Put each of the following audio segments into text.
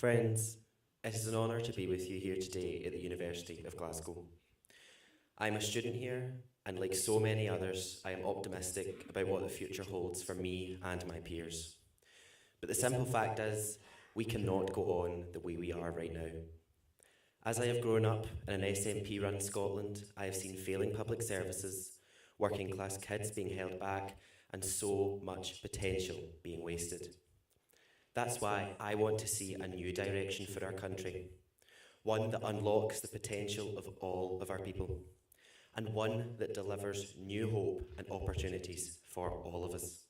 Friends, it is an honour to be with you here today at the University of Glasgow. I am a student here, and like so many others, I am optimistic about what the future holds for me and my peers. But the simple fact is, we cannot go on the way we are right now. As I have grown up in an SNP-run Scotland, I have seen failing public services, working class kids being held back, and so much potential being wasted. That's why I want to see a new direction for our country, one that unlocks the potential of all of our people, and one that delivers new hope and opportunities for all of us.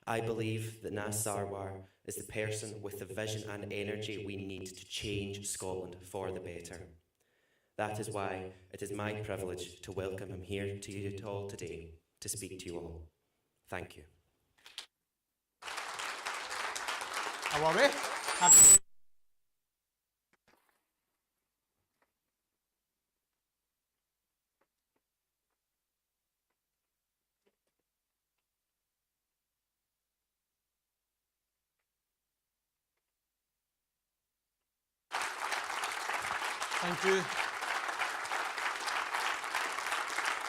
I believe that Nas Sarwar is the person with the vision and energy we need to change Scotland for the better. That is why it is my privilege to welcome him here to you all today to speak to you all. Thank you. How are we? Thank you.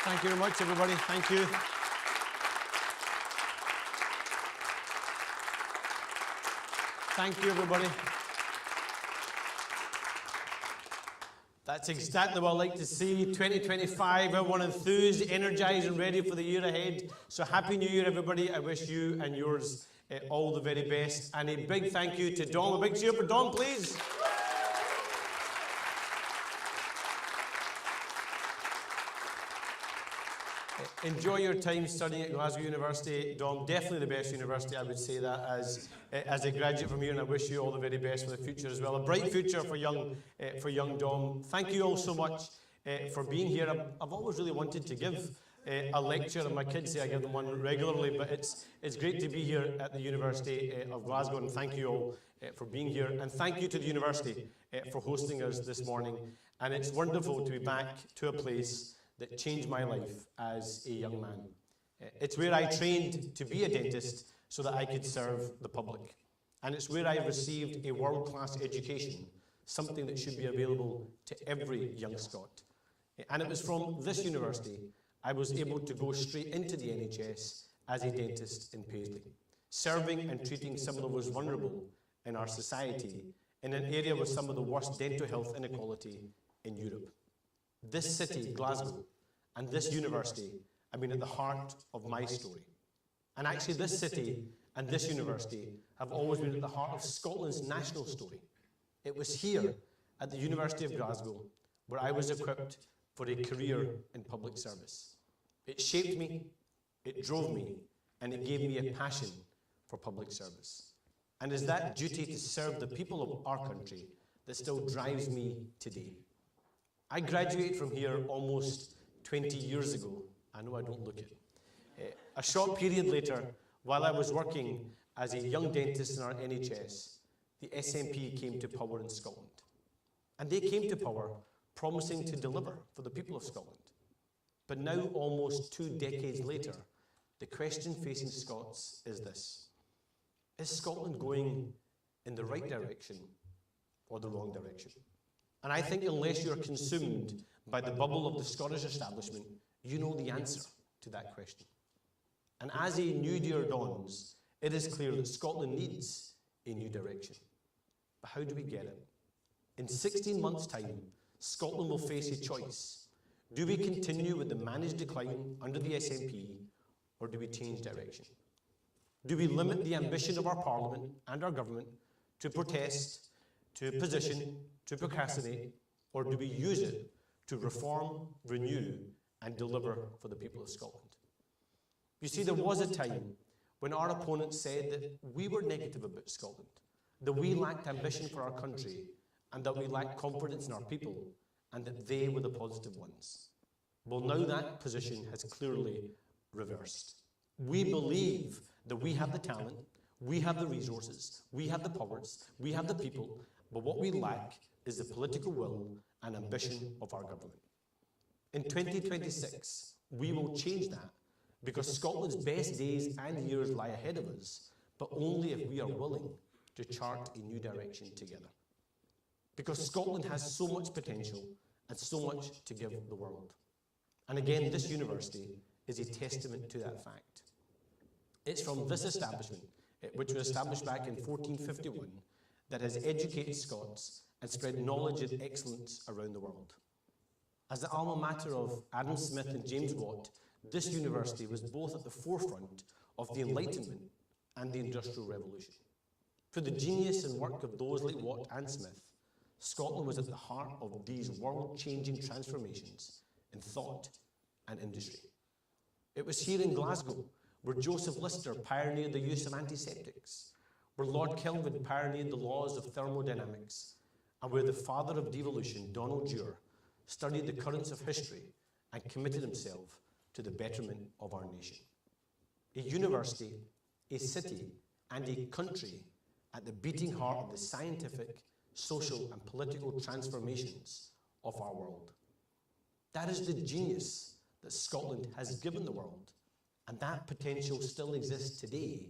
Thank you very much, everybody. Thank you. Thank you, everybody. That's exactly what I like to see. 2025, everyone enthused, energized, and ready for the year ahead. So happy New Year, everybody. I wish you and yours all the very best. And a big thank you to Dom. A big cheer for Dom, please. Enjoy your time studying at Glasgow University. Dom, definitely the best university, I would say that as a graduate from here, and I wish you all the very best for the future as well. A bright future for young Dom. Thank you all so much for being here. I've always really wanted to give a lecture, and my kids say I give them one regularly, but it's great to be here at the University of Glasgow, and thank you all for being here. And thank you to the university for hosting us this morning. And it's wonderful to be back to a place that changed my life as a young man. It's where I trained to be a dentist so that I could serve the public. And it's where I received a world-class education, something that should be available to every young Scot. And it was from this university I was able to go straight into the NHS as a dentist in Paisley, serving and treating some of the most vulnerable in our society in an area with some of the worst dental health inequality in Europe. This city, Glasgow, and this university have been at the heart of my story. And actually, this city and this university have always been at the heart of Scotland's national story. It was here, at the University of Glasgow, where I was equipped for a career in public service. It shaped me, it drove me, and it gave me a passion for public service. And it's that duty to serve the people of our country that still drives me today. I graduated from here almost 20 years ago. I know I don't look it. A short period later, while I was working as a young dentist in our NHS, the SNP came to power in Scotland. And they came to power promising to deliver for the people of Scotland. But now, almost 2 decades later, the question facing Scots is this: is Scotland going in the right direction or the wrong direction? And I think unless you're consumed by the bubble of the Scottish establishment, you know the answer to that question. And as a new year dawns, it is clear that Scotland needs a new direction. But how do we get it? In 16 months' time, Scotland will face a choice. Do we continue with the managed decline under the SNP, or do we change direction? Do we limit the ambition of our Parliament and our government to protest, to position, to procrastinate, or do we use it to reform, renew, and deliver for the people of Scotland? You see, there was a time when our opponents said that we were negative about Scotland, that we lacked ambition for our country, and that we lacked confidence in our people, and that they were the positive ones. Well, now that position has clearly reversed. We believe that we have the talent, we have the resources, we have the powers, we have the people, but what we lack is the political will and ambition of our government. In 2026, we will change that, because Scotland's best days and years lie ahead of us, but only if we are willing to chart a new direction together. Because Scotland has so much potential and so much to give the world. And again, this university is a testament to that fact. It's from this establishment, which was established back in 1451, that has educated Scots and spread knowledge and excellence around the world. As the alma mater of Adam Smith and James Watt, this university was both at the forefront of the Enlightenment and the Industrial Revolution. Through the genius and work of those like Watt and Smith, Scotland was at the heart of these world-changing transformations in thought and industry. It was here in Glasgow where Joseph Lister pioneered the use of antiseptics, where Lord Kelvin pioneered the laws of thermodynamics, and where the father of devolution, Donald Dewar, studied the currents of history and committed himself to the betterment of our nation. A university, a city, and a country at the beating heart of the scientific, social, and political transformations of our world. That is the genius that Scotland has given the world, and that potential still exists today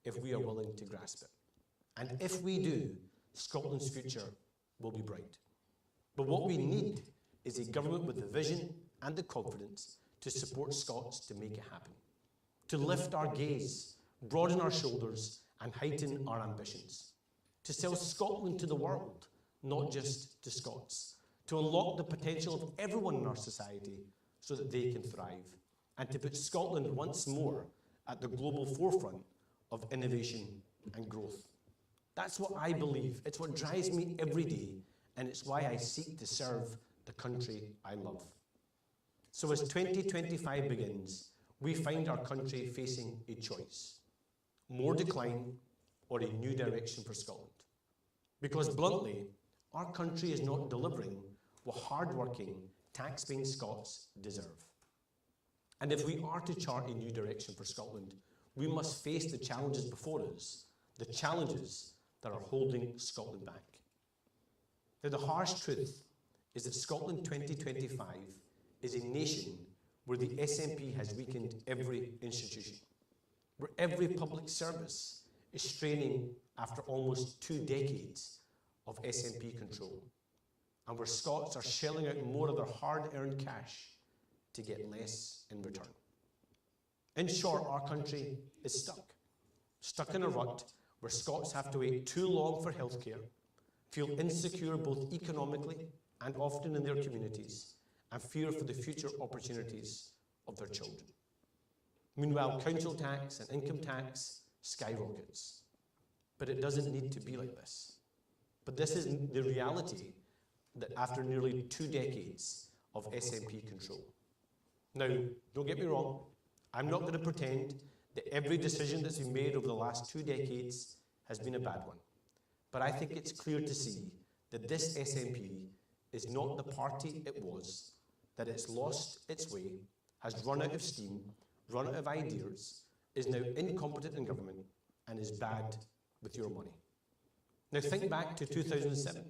if we are willing to grasp it. And if we do, Scotland's future will be bright. But what we need is a government with the vision and the confidence to support Scots to make it happen, to lift our gaze, broaden our shoulders, and heighten our ambitions, to sell Scotland to the world, not just to Scots, to unlock the potential of everyone in our society so that they can thrive, and to put Scotland once more at the global forefront of innovation and growth. That's what I believe. It's what drives me every day, and it's why I seek to serve the country I love. So as 2025 begins, we find our country facing a choice: more decline or a new direction for Scotland. Because bluntly, our country is not delivering what hard-working, tax-paying Scots deserve. And if we are to chart a new direction for Scotland, we must face the challenges before us, the challenges that are holding Scotland back. Now, the harsh truth is that Scotland 2025 is a nation where the SNP has weakened every institution, where every public service is straining after almost 2 decades of SNP control, and where Scots are shelling out more of their hard-earned cash to get less in return. In short, our country is stuck in a rut where Scots have to wait too long for healthcare, feel insecure both economically and often in their communities, and fear for the future opportunities of their children. Meanwhile, council tax and income tax skyrockets. But it doesn't need to be like this. But this is the reality that after nearly 2 decades of SNP control. Now, don't get me wrong, I'm not going to pretend that every decision that's been made over the last 2 decades has been a bad one. But I think it's clear to see that this SNP is not the party it was, that it's lost its way, has run out of steam, run out of ideas, is now incompetent in government, and is bad with your money. Now think back to 2007,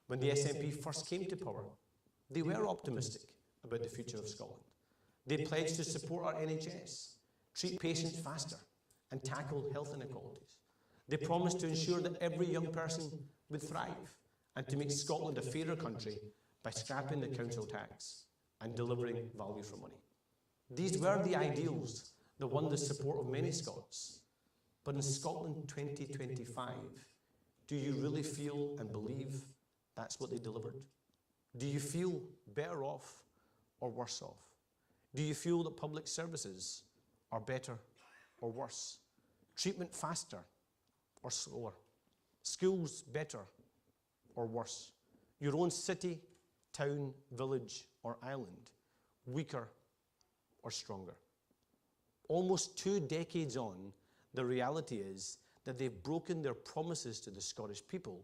when the SNP first came to power. They were optimistic about the future of Scotland. They pledged to support our NHS, treat patients faster, and tackle health inequalities. They promised to ensure that every young person would thrive, and to make Scotland a fairer country by scrapping the council tax and delivering value for money. These were the ideals that won the support of many Scots. But in Scotland 2025, do you really feel and believe that's what they delivered? Do you feel better off or worse off? Do you feel that public services are better or worse? Treatment faster or slower? Schools better or worse? Your own city, town, village, or island weaker or stronger? Almost 2 decades on, the reality is that they've broken their promises to the Scottish people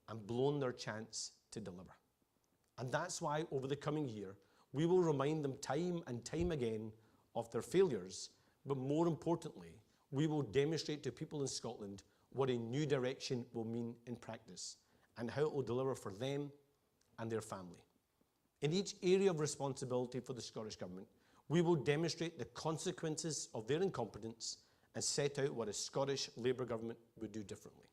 and blown their chance to deliver. And that's why over the coming year, we will remind them time and time again of their failures, but more importantly, we will demonstrate to people in Scotland what a new direction will mean in practice and how it will deliver for them and their family. In each area of responsibility for the Scottish Government, we will demonstrate the consequences of their incompetence and set out what a Scottish Labour government would do differently.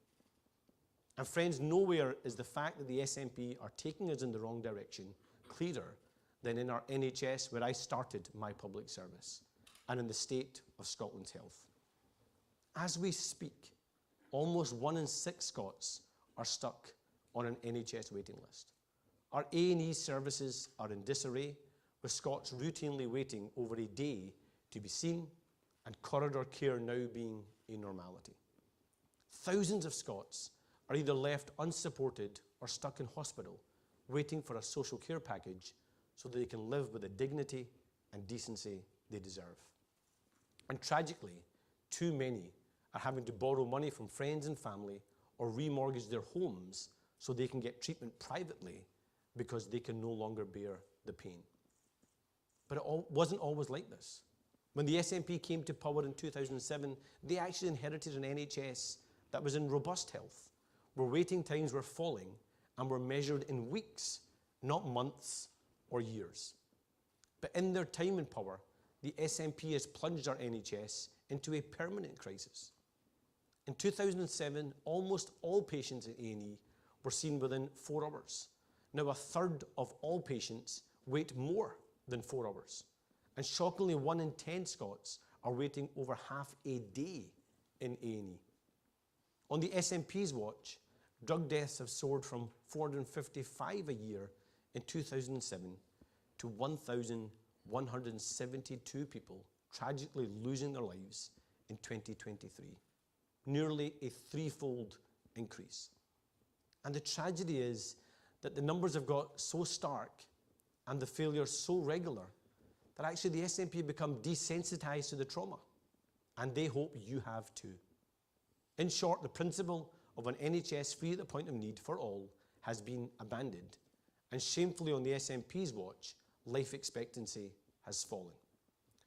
And friends, nowhere is the fact that the SNP are taking us in the wrong direction clearer than in our NHS, where I started my public service, and in the state of Scotland's health. As we speak, almost 1 in 6 Scots are stuck on an NHS waiting list. Our A&E services are in disarray, with Scots routinely waiting over a day to be seen, and corridor care now being a normality. Thousands of Scots are either left unsupported or stuck in hospital, waiting for a social care package so that they can live with the dignity and decency they deserve. And tragically, too many are having to borrow money from friends and family or remortgage their homes so they can get treatment privately because they can no longer bear the pain. But it wasn't always like this. When the SNP came to power in 2007, they actually inherited an NHS that was in robust health, where waiting times were falling and were measured in weeks, not months or years. But in their time in power, the SNP has plunged our NHS into a permanent crisis. In 2007, almost all patients in A&E were seen within 4 hours. Now, a third of all patients wait more than 4 hours. And shockingly, 1 in 10 Scots are waiting over half a day in A&E. On the SNP's watch, drug deaths have soared from 455 a year in 2007 to 1,172 people tragically losing their lives in 2023. Nearly a 3-fold increase. And the tragedy is that the numbers have got so stark and the failures so regular that actually the SNP become desensitized to the trauma. And they hope you have too. In short, the principle of an NHS free at the point of need for all has been abandoned. And shamefully on the SNP's watch, life expectancy has fallen.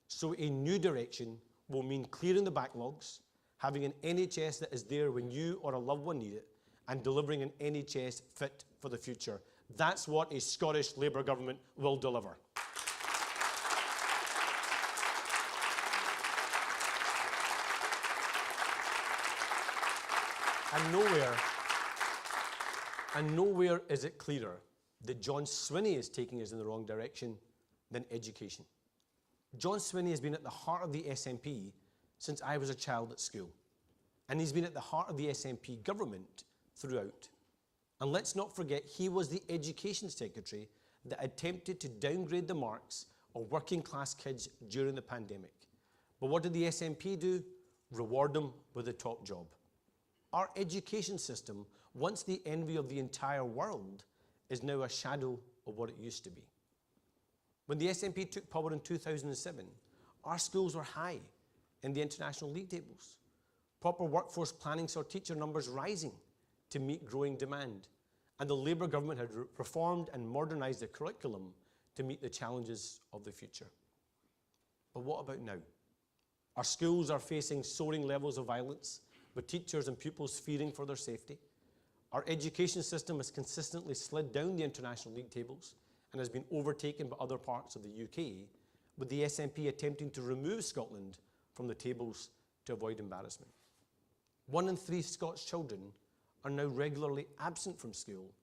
So a new direction will mean clearing the backlogs, having an NHS that is there when you or a loved one need it, and delivering an NHS fit for the future. That's what a Scottish Labour government will deliver. And nowhere is it clearer that John Swinney is taking us in the wrong direction than education. John Swinney has been at the heart of the SNP since I was a child at school. And he's been at the heart of the SNP government throughout. And let's not forget, he was the education secretary that attempted to downgrade the marks of working class kids during the pandemic. But what did the SNP do? Reward them with a top job. Our education system, once the envy of the entire world, is now a shadow of what it used to be. When the SNP took power in 2007, our schools were high in the international league tables. Proper workforce planning saw teacher numbers rising to meet growing demand. And the Labour government had reformed and modernised the curriculum to meet the challenges of the future. But what about now? Our schools are facing soaring levels of violence, with teachers and pupils fearing for their safety. Our education system has consistently slid down the international league tables and has been overtaken by other parts of the UK, with the SNP attempting to remove Scotland from the tables to avoid embarrassment. 1 in 3 Scots children are now regularly absent from school,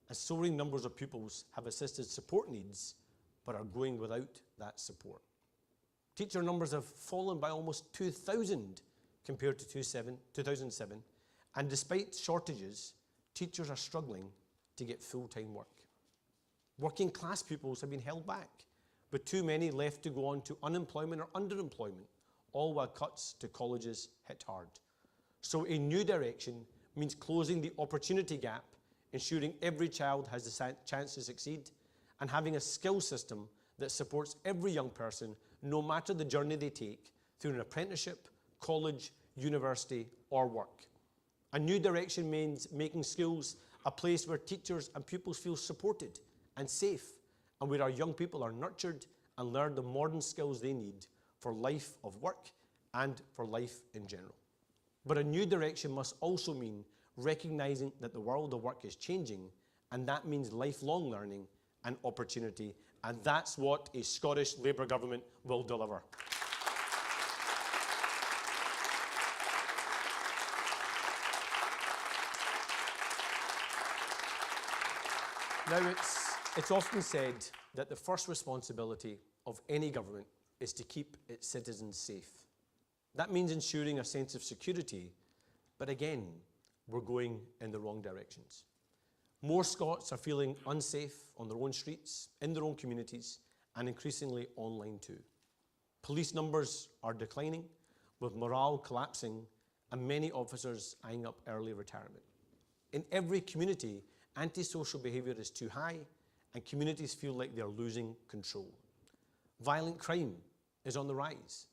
as soaring numbers of pupils have assisted support needs but are going without that support. Teacher numbers have fallen by almost 2,000 compared to 2007, and despite shortages, teachers are struggling to get full-time work. Working class pupils have been held back, with too many left to go on to unemployment or underemployment, all while cuts to colleges hit hard. So a new direction means closing the opportunity gap, ensuring every child has the chance to succeed, and having a skill system that supports every young person, no matter the journey they take, through an apprenticeship, college, university, or work. A new direction means making schools a place where teachers and pupils feel supported and safe, and where our young people are nurtured and learn the modern skills they need for life of work and for life in general. But a new direction must also mean recognising that the world of work is changing, and that means lifelong learning and opportunity, and that's what a Scottish Labour government will deliver. Now, it's often said that the first responsibility of any government is to keep its citizens safe. That means ensuring a sense of security, but again, we're going in the wrong directions. More Scots are feeling unsafe on their own streets, in their own communities, and increasingly online too. Police numbers are declining, with morale collapsing, and many officers eyeing up early retirement. In every community, antisocial behaviour is too high, and communities feel like they're losing control. Violent crime is on the rise.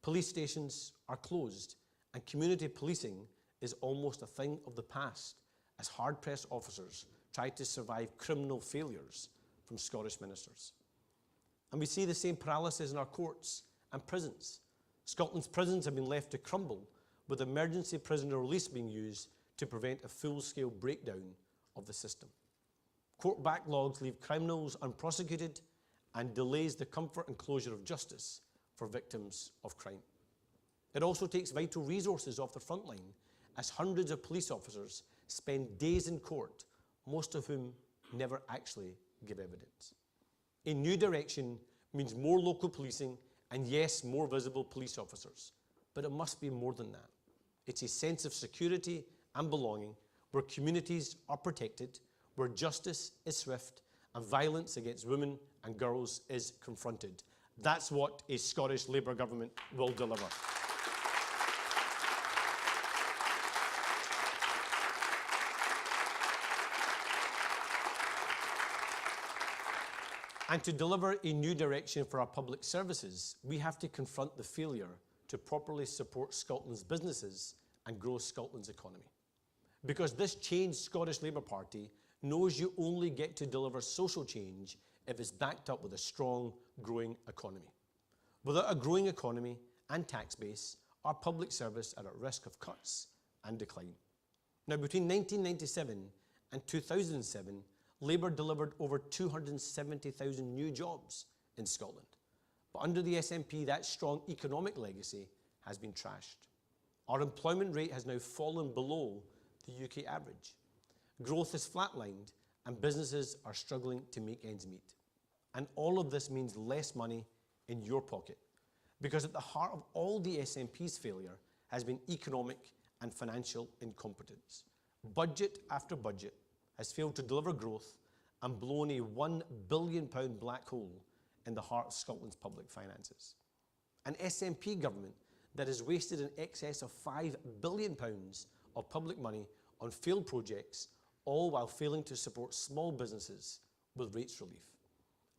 Police stations are closed, and community policing is almost a thing of the past as hard-pressed officers try to survive criminal failures from Scottish ministers. And we see the same paralysis in our courts and prisons. Scotland's prisons have been left to crumble, with emergency prisoner release being used to prevent a full-scale breakdown of the system. Court backlogs leave criminals unprosecuted and delays the comfort and closure of justice for victims of crime. It also takes vital resources off the front line, as hundreds of police officers spend days in court, most of whom never actually give evidence. A new direction means more local policing and, yes, more visible police officers. But it must be more than that. It's a sense of security and belonging, where communities are protected, where justice is swift, and violence against women and girls is confronted. That's what a Scottish Labour government will deliver. And to deliver a new direction for our public services, we have to confront the failure to properly support Scotland's businesses and grow Scotland's economy. Because this changed Scottish Labour Party knows you only get to deliver social change if it's backed up with a strong, growing economy. Without a growing economy and tax base, our public service are at risk of cuts and decline. Now, between 1997 and 2007, Labour delivered over 270,000 new jobs in Scotland. But under the SNP, that strong economic legacy has been trashed. Our employment rate has now fallen below the UK average. Growth is flatlined, and businesses are struggling to make ends meet. And all of this means less money in your pocket, because at the heart of all the SNP's failure has been economic and financial incompetence. Budget after budget has failed to deliver growth and blown a £1 billion black hole in the heart of Scotland's public finances. An SNP government that has wasted in excess of £5 billion of public money on failed projects, all while failing to support small businesses with rates relief.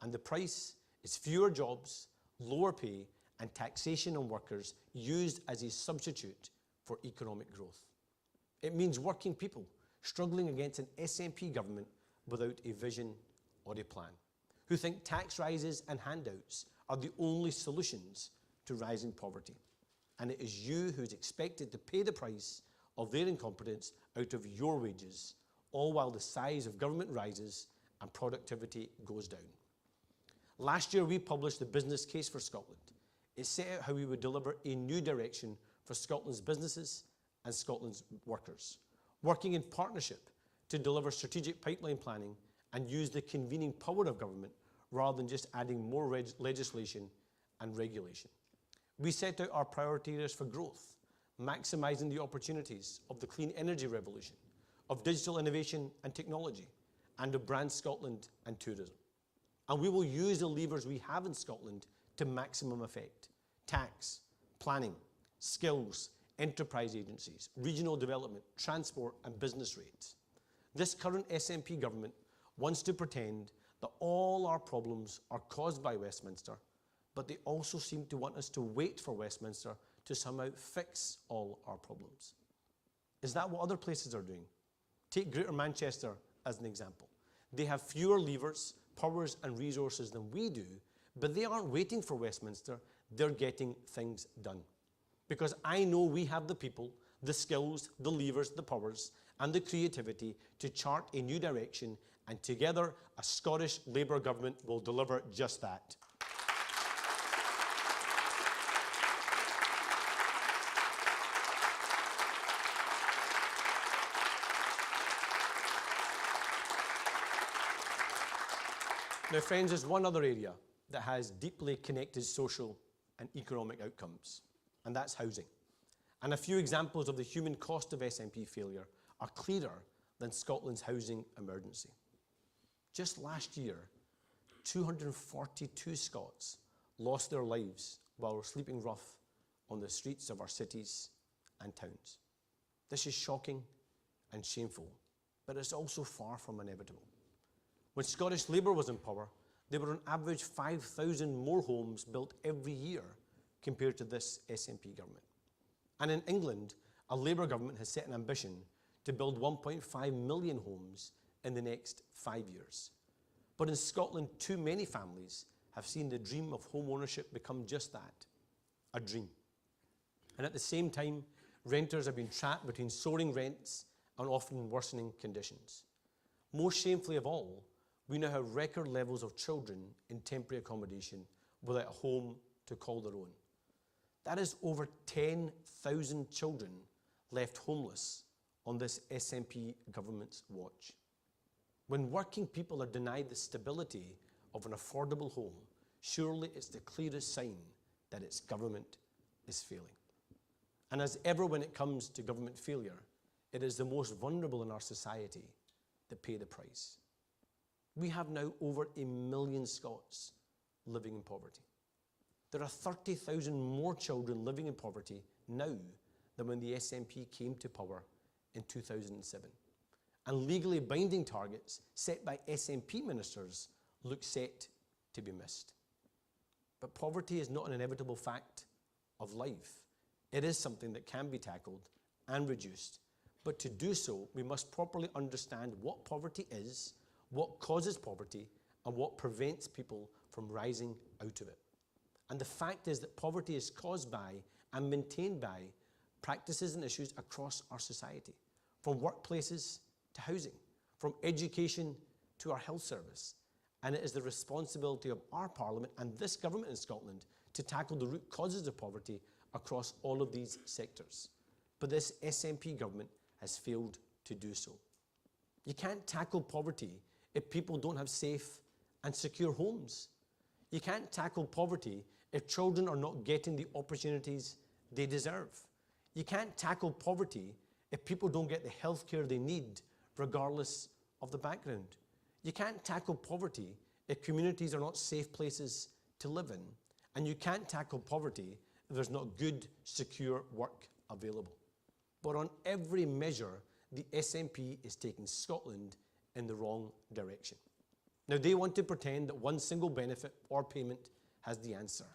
And the price is fewer jobs, lower pay, and taxation on workers used as a substitute for economic growth. It means working people struggling against an SNP government without a vision or a plan, who think tax rises and handouts are the only solutions to rising poverty. And it is you who is expected to pay the price of their incompetence out of your wages, all while the size of government rises and productivity goes down. Last year, we published the Business Case for Scotland. It set out how we would deliver a new direction for Scotland's businesses and Scotland's workers, working in partnership to deliver strategic pipeline planning and use the convening power of government rather than just adding more legislation and regulation. We set out our priority areas for growth, maximising the opportunities of the clean energy revolution, of digital innovation and technology, and of brand Scotland and tourism. And we will use the levers we have in Scotland to maximum effect: tax, planning, skills, enterprise agencies, regional development, transport and business rates. This current SNP government wants to pretend that all our problems are caused by Westminster, but they also seem to want us to wait for Westminster to somehow fix all our problems. Is that what other places are doing? Take Greater Manchester as an example. They have fewer levers, powers and resources than we do, but they aren't waiting for Westminster, they're getting things done. Because I know we have the people, the skills, the levers, the powers, and the creativity to chart a new direction, and together a Scottish Labour government will deliver just that. Now, friends, there's one other area that has deeply connected social and economic outcomes, and that's housing. And a few examples of the human cost of SNP failure are clearer than Scotland's housing emergency. Just last year, 242 Scots lost their lives while sleeping rough on the streets of our cities and towns. This is shocking and shameful, but it's also far from inevitable. When Scottish Labour was in power, there were on average 5,000 more homes built every year compared to this SNP government. And in England, a Labour government has set an ambition to build 1.5 million homes in the next 5 years. But in Scotland, too many families have seen the dream of home ownership become just that, a dream. And at the same time, renters have been trapped between soaring rents and often worsening conditions. Most shamefully of all, we now have record levels of children in temporary accommodation without a home to call their own. That is over 10,000 children left homeless on this SNP government's watch. When working people are denied the stability of an affordable home, surely it's the clearest sign that its government is failing. And as ever when it comes to government failure, it is the most vulnerable in our society that pay the price. We have now over 1 million Scots living in poverty. There are 30,000 more children living in poverty now than when the SNP came to power in 2007. And legally binding targets set by SNP ministers look set to be missed. But poverty is not an inevitable fact of life. It is something that can be tackled and reduced. But to do so, we must properly understand what poverty is, what causes poverty, and what prevents people from rising out of it. And the fact is that poverty is caused by and maintained by practices and issues across our society, from workplaces to housing, from education to our health service. And it is the responsibility of our Parliament and this government in Scotland to tackle the root causes of poverty across all of these sectors. But this SNP government has failed to do so. You can't tackle poverty if people don't have safe and secure homes. You can't tackle poverty if children are not getting the opportunities they deserve. You can't tackle poverty if people don't get the health care they need, regardless of the background. You can't tackle poverty if communities are not safe places to live in. And you can't tackle poverty if there's not good, secure work available. But on every measure, the SNP is taking Scotland in the wrong direction. Now, they want to pretend that one single benefit or payment has the answer.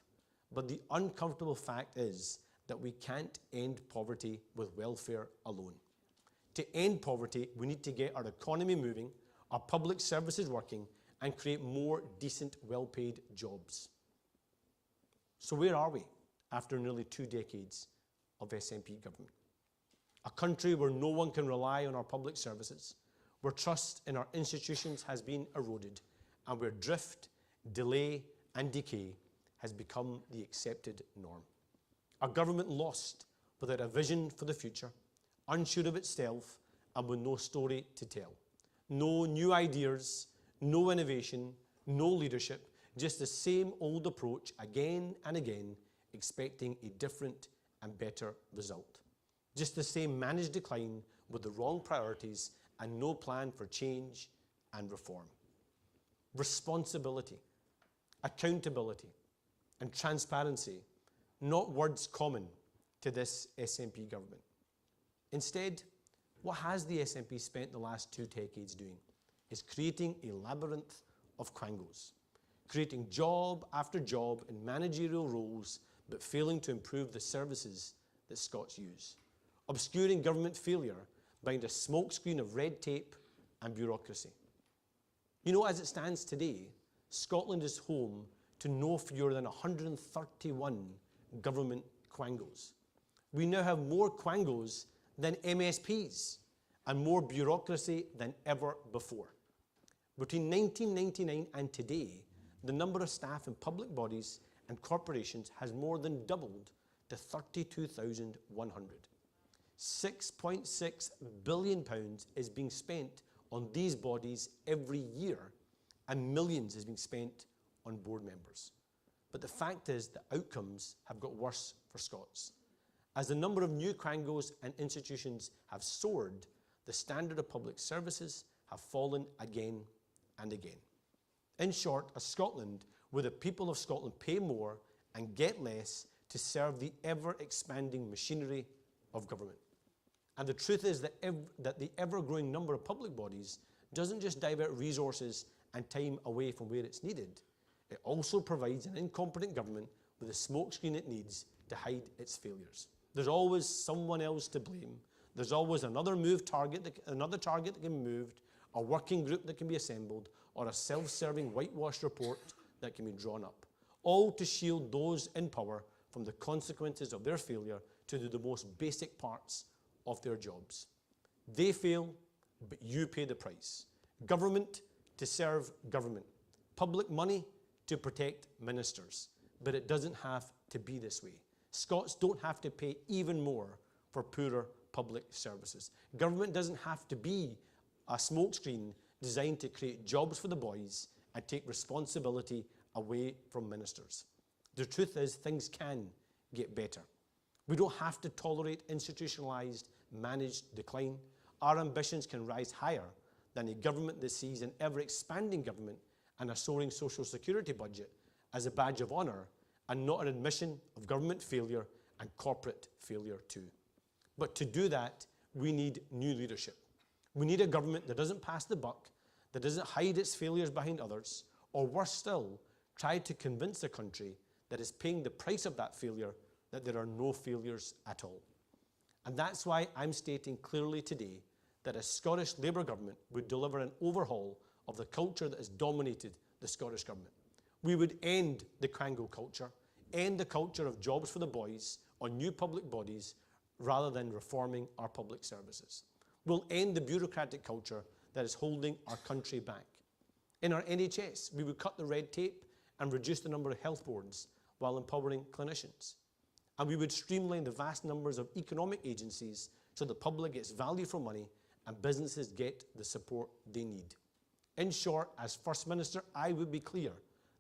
But the uncomfortable fact is that we can't end poverty with welfare alone. To end poverty, we need to get our economy moving, our public services working, and create more decent, well-paid jobs. So where are we after nearly 2 decades of SNP government? A country where no one can rely on our public services, where trust in our institutions has been eroded, and where drift, delay, and decay has become the accepted norm. A government lost without a vision for the future, unsure of itself, and with no story to tell. No new ideas, no innovation, no leadership, just the same old approach again and again, expecting a different and better result. Just the same managed decline with the wrong priorities and no plan for change and reform. Responsibility, accountability, and transparency, not words common to this SNP government. Instead, what has the SNP spent the last 2 decades doing is creating a labyrinth of quangos, creating job after job in managerial roles, but failing to improve the services that Scots use, obscuring government failure behind a smokescreen of red tape and bureaucracy. You know, as it stands today, Scotland is home to no fewer than 131 government quangos. We now have more quangos than MSPs and more bureaucracy than ever before. Between 1999 and today, the number of staff in public bodies and corporations has more than doubled to 32,100. £6.6 billion is being spent on these bodies every year, and millions is being spent on board members. But the fact is the outcomes have got worse for Scots. As the number of new quangos and institutions have soared, the standard of public services have fallen again and again. In short, a Scotland where the people of Scotland pay more and get less to serve the ever-expanding machinery of government. And the truth is that the ever-growing number of public bodies doesn't just divert resources and time away from where it's needed, it also provides an incompetent government with the smokescreen it needs to hide its failures. There's always someone else to blame. There's always another target that can be moved, a working group that can be assembled, or a self-serving whitewash report that can be drawn up, all to shield those in power from the consequences of their failure to do the most basic parts of their jobs. They fail, but you pay the price. Government to serve government. Public money to protect ministers. But it doesn't have to be this way. Scots don't have to pay even more for poorer public services. Government doesn't have to be a smokescreen designed to create jobs for the boys and take responsibility away from ministers. The truth is, things can get better. We don't have to tolerate institutionalized, managed decline. Our ambitions can rise higher than a government that sees an ever-expanding government and a soaring social security budget as a badge of honour and not an admission of government failure and corporate failure too. But to do that, we need new leadership. We need a government that doesn't pass the buck, that doesn't hide its failures behind others, or worse still, try to convince the country that is paying the price of that failure that there are no failures at all. And that's why I'm stating clearly today that a Scottish Labour government would deliver an overhaul of the culture that has dominated the Scottish government. We would end the quango culture, end the culture of jobs for the boys on new public bodies rather than reforming our public services. We'll end the bureaucratic culture that is holding our country back. In our NHS, we would cut the red tape and reduce the number of health boards while empowering clinicians. And we would streamline the vast numbers of economic agencies so the public gets value for money and businesses get the support they need. In short, as First Minister, I would be clear.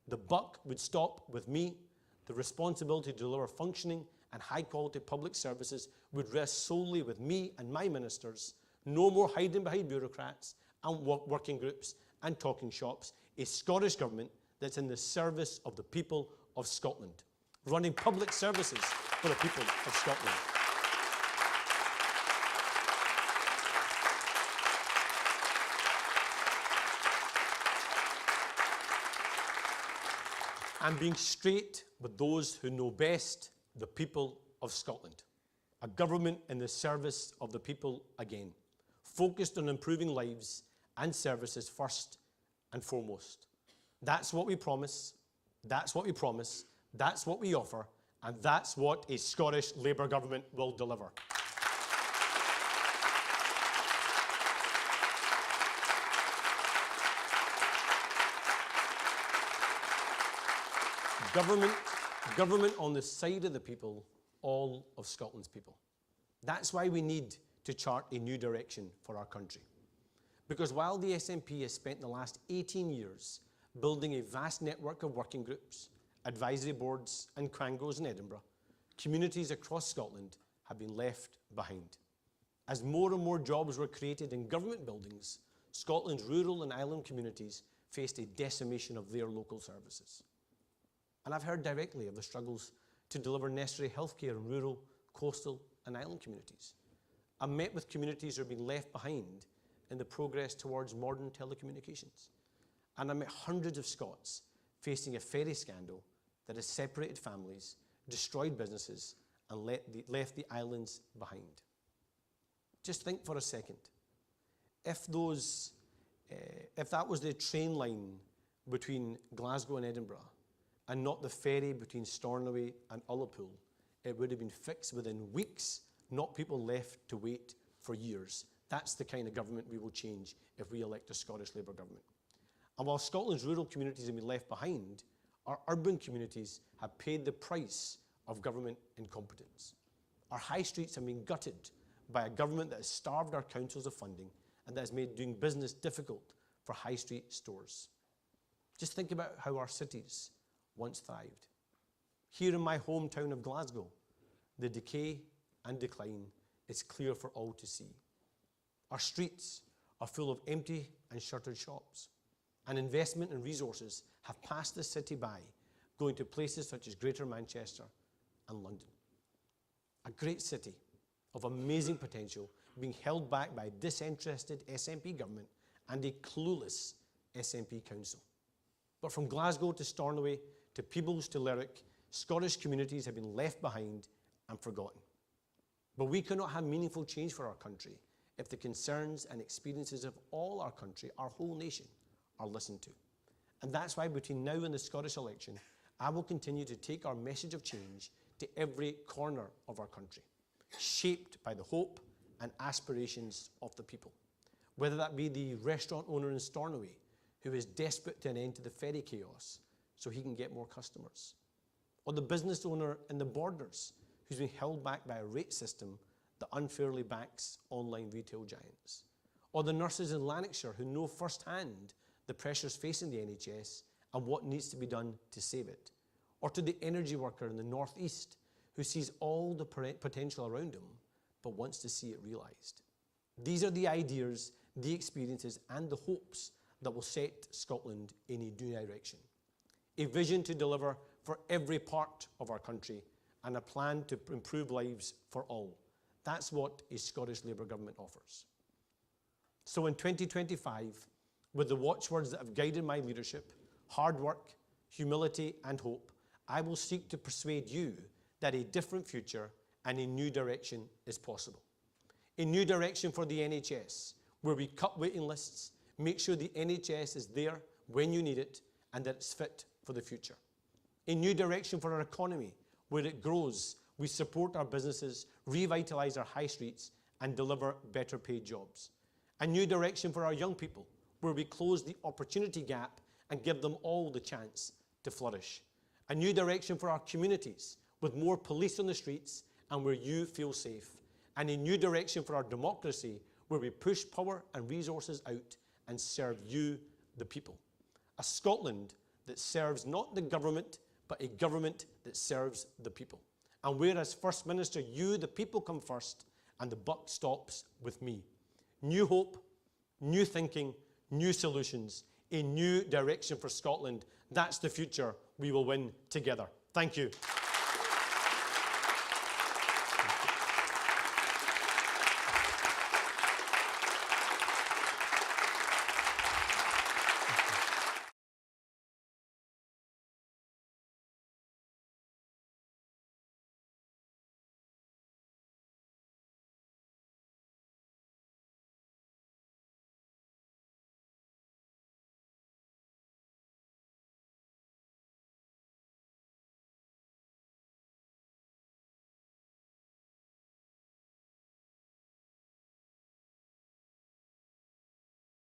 The buck would stop with me. The responsibility to deliver functioning and high-quality public services would rest solely with me and my ministers. No more hiding behind bureaucrats and working groups and talking shops. A Scottish government that's in the service of the people of Scotland, running public services for the people of Scotland. And being straight with those who know best, the people of Scotland. A government in the service of the people again, focused on improving lives and services first and foremost. That's what we promise, that's what we promise, that's what we offer, and that's what a Scottish Labour government will deliver. Government on the side of the people, all of Scotland's people. That's why we need to chart a new direction for our country. Because while the SNP has spent the last 18 years building a vast network of working groups, advisory boards and quangos in Edinburgh, communities across Scotland have been left behind. As more and more jobs were created in government buildings, Scotland's rural and island communities faced a decimation of their local services. And I've heard directly of the struggles to deliver necessary healthcare in rural, coastal and island communities. I've met with communities who are being left behind in the progress towards modern telecommunications. And I met hundreds of Scots facing a ferry scandal that has separated families, destroyed businesses, and left the islands behind. Just think for a second. If that was the train line between Glasgow and Edinburgh, and not the ferry between Stornoway and Ullapool, it would have been fixed within weeks, not people left to wait for years. That's the kind of government we will change if we elect a Scottish Labour government. And while Scotland's rural communities have been left behind, our urban communities have paid the price of government incompetence. Our high streets have been gutted by a government that has starved our councils of funding and that has made doing business difficult for high street stores. Just think about how our cities once thrived. Here in my hometown of Glasgow, the decay and decline is clear for all to see. Our streets are full of empty and shuttered shops, and investment and resources have passed the city by, going to places such as Greater Manchester and London. A great city of amazing potential being held back by a disinterested SNP government and a clueless SNP council. But from Glasgow to Stornoway to Peebles to Lerwick, Scottish communities have been left behind and forgotten. But we cannot have meaningful change for our country if the concerns and experiences of all our country, our whole nation, are listened to. And that's why between now and the Scottish election, I will continue to take our message of change to every corner of our country, shaped by the hope and aspirations of the people. Whether that be the restaurant owner in Stornoway, who is desperate to an end to the ferry chaos so he can get more customers, or the business owner in the Borders, who's being held back by a rate system that unfairly backs online retail giants, or the nurses in Lanarkshire who know firsthand the pressures facing the NHS and what needs to be done to save it, or to the energy worker in the North East who sees all the potential around him but wants to see it realised. These are the ideas, the experiences and the hopes that will set Scotland in a new direction. A vision to deliver for every part of our country and a plan to improve lives for all. That's what a Scottish Labour government offers. So in 2025, with the watchwords that have guided my leadership, hard work, humility and hope, I will seek to persuade you that a different future and a new direction is possible. A new direction for the NHS, where we cut waiting lists, make sure the NHS is there when you need it, and that it's fit for the future. A new direction for our economy, where it grows, we support our businesses, revitalise our high streets, and deliver better paid jobs. A new direction for our young people, where we close the opportunity gap and give them all the chance to flourish. A new direction for our communities, with more police on the streets and where you feel safe. And a new direction for our democracy, where we push power and resources out and serve you, the people. A Scotland that serves not the government, but a government that serves the people. And where as First Minister, you, the people, come first and the buck stops with me. New hope, new thinking, new solutions, a new direction for Scotland. That's the future we will win together. Thank you.